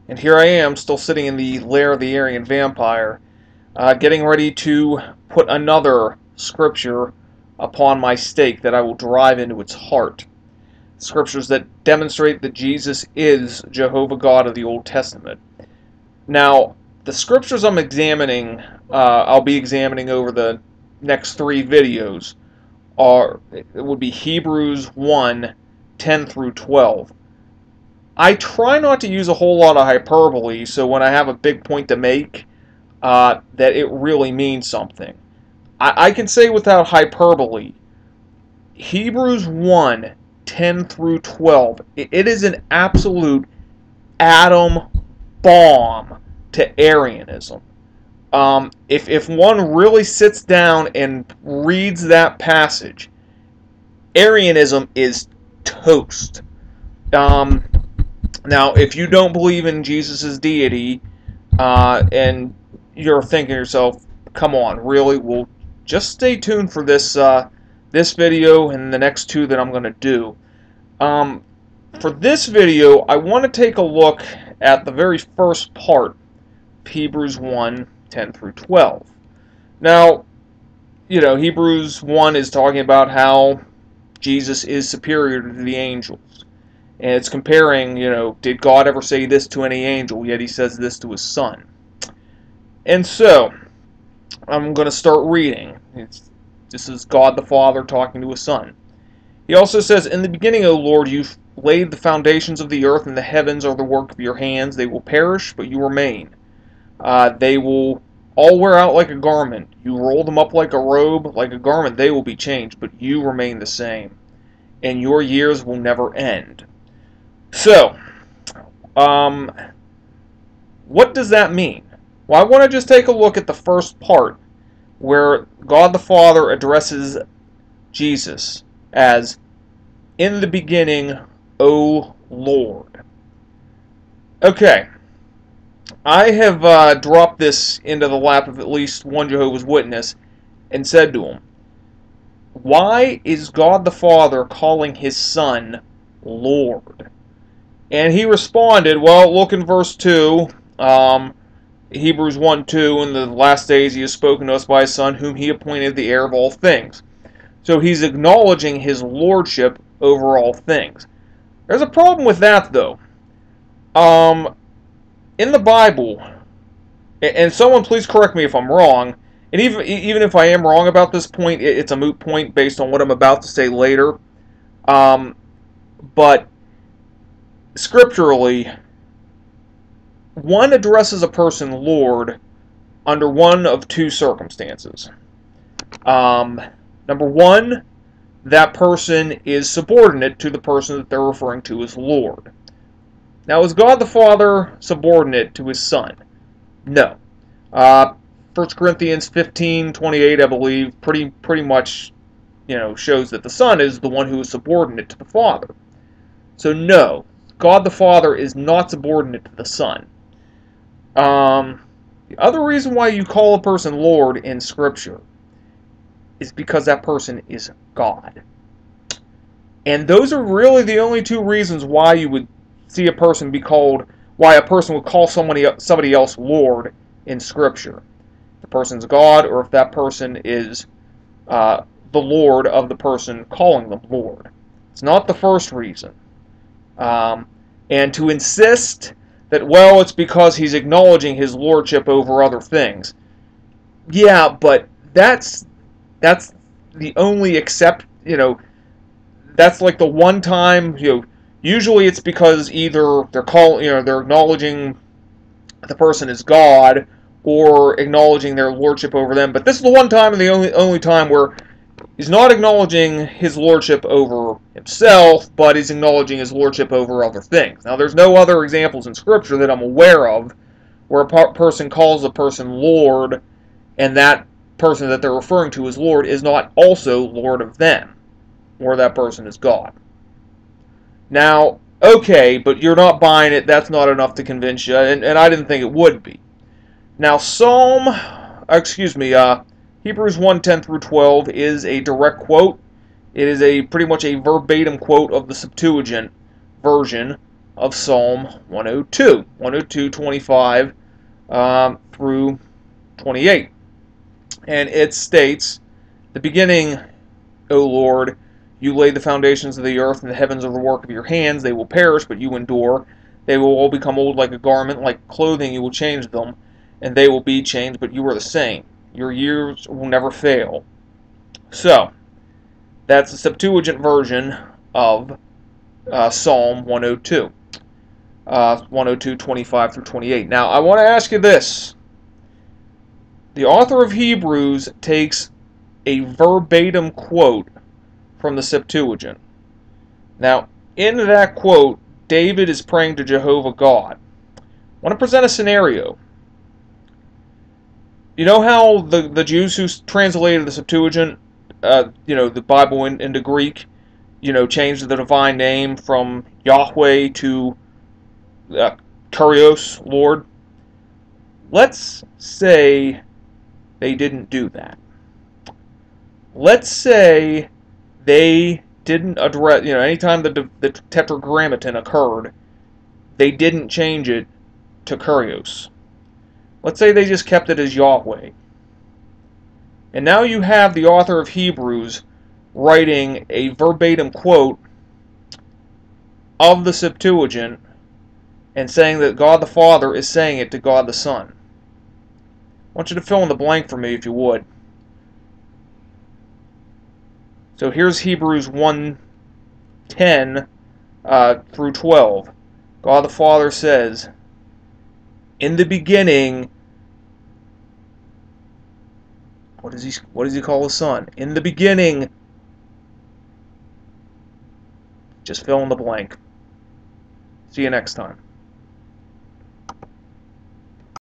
And here I am, still sitting in the lair of the Arian vampire, getting ready to put another scripture upon my stake that I will drive into its heart. Scriptures that demonstrate that Jesus is Jehovah God of the Old Testament. Now, the scriptures I'll be examining over the next 3 videos, would be Hebrews 1, 10 through 12. I try not to use a whole lot of hyperbole, so when I have a big point to make, that it really means something. I can say without hyperbole, Hebrews 1, 10 through 12, it is an absolute atom bomb to Arianism. If one really sits down and reads that passage, Arianism is toast. Now, if you don't believe in Jesus' deity, and you're thinking to yourself, come on, really? Well, just stay tuned for this this video and the next 2 that I'm going to do. For this video, I want to take a look at the very first part of Hebrews 1, 10 through 12. Now, you know, Hebrews 1 is talking about how Jesus is superior to the angels. And it's comparing, you know, did God ever say this to any angel, yet he says this to his son. And so, I'm going to start reading. This is God the Father talking to his son. He also says, "In the beginning, O Lord, you laid the foundations of the earth, and the heavens are the work of your hands. They will perish, but you remain. They will all wear out like a garment. You roll them up like a robe, like a garment they will be changed, but you remain the same, and your years will never end." So, what does that mean? Well, I want to just take a look at the first part, where God the Father addresses Jesus as, "In the beginning, O Lord." Okay, I have dropped this into the lap of at least one Jehovah's Witness and said to him, why is God the Father calling his Son Lord? And he responded, well, look in verse 2, Hebrews 1, 2, "In the last days he has spoken to us by his Son, whom he appointed the heir of all things." So he's acknowledging his lordship over all things. There's a problem with that, though. In the Bible, and someone please correct me if I'm wrong, and even if I am wrong about this point, it's a moot point based on what I'm about to say later. But scripturally, one addresses a person Lord under one of 2 circumstances. Number 1, that person is subordinate to the person that they're referring to as Lord. Now, is God the Father subordinate to his Son? No. 1 Corinthians 15:28, I believe, pretty much, shows that the Son is the one who is subordinate to the Father. So no, God the Father is not subordinate to the Son. The other reason why you call a person Lord in Scripture is because that person is God. And those are really the only 2 reasons why you would see a person be called, why a person would call somebody else Lord in Scripture. If the person's God, or if that person is the Lord of the person calling them Lord. It's not the first reason. And to insist that, well, it's because he's acknowledging his lordship over other things. Yeah, but that's the only that's like the one time, usually it's because either they're acknowledging the person is God or acknowledging their lordship over them. But this is the one time and the only time where he's not acknowledging his lordship over himself, but he's acknowledging his lordship over other things. Now, there's no other examples in Scripture that I'm aware of where a person calls a person Lord, and that person that they're referring to as Lord is not also Lord of them, or that person is God. Now, okay, but you're not buying it. That's not enough to convince you, and I didn't think it would be. Now, Hebrews 1, 10 through 12 is a direct quote. It is pretty much a verbatim quote of the Septuagint version of Psalm 102, 102:25 through 28. And it states, "The beginning, O Lord, you laid the foundations of the earth, and the heavens are the work of your hands. They will perish, but you endure. They will all become old like a garment, like clothing you will change them, and they will be changed, but you are the same. Your years will never fail." So, that's the Septuagint version of Psalm 102, 102:25 through 28. Now, I want to ask you this. The author of Hebrews takes a verbatim quote from the Septuagint. Now, in that quote, David is praying to Jehovah God. I want to present a scenario. You know how the Jews who translated the Septuagint, the Bible into Greek, changed the divine name from Yahweh to Kurios, Lord? Let's say they didn't do that. Let's say they didn't address, anytime the Tetragrammaton occurred, they didn't change it to Kurios. Let's say they just kept it as Yahweh. And now you have the author of Hebrews writing a verbatim quote of the Septuagint and saying that God the Father is saying it to God the Son. I want you to fill in the blank for me if you would. So here's Hebrews 1:10 through 12. God the Father says, "In the beginning," what does he call his Son? "In the beginning," just fill in the blank. See you next time.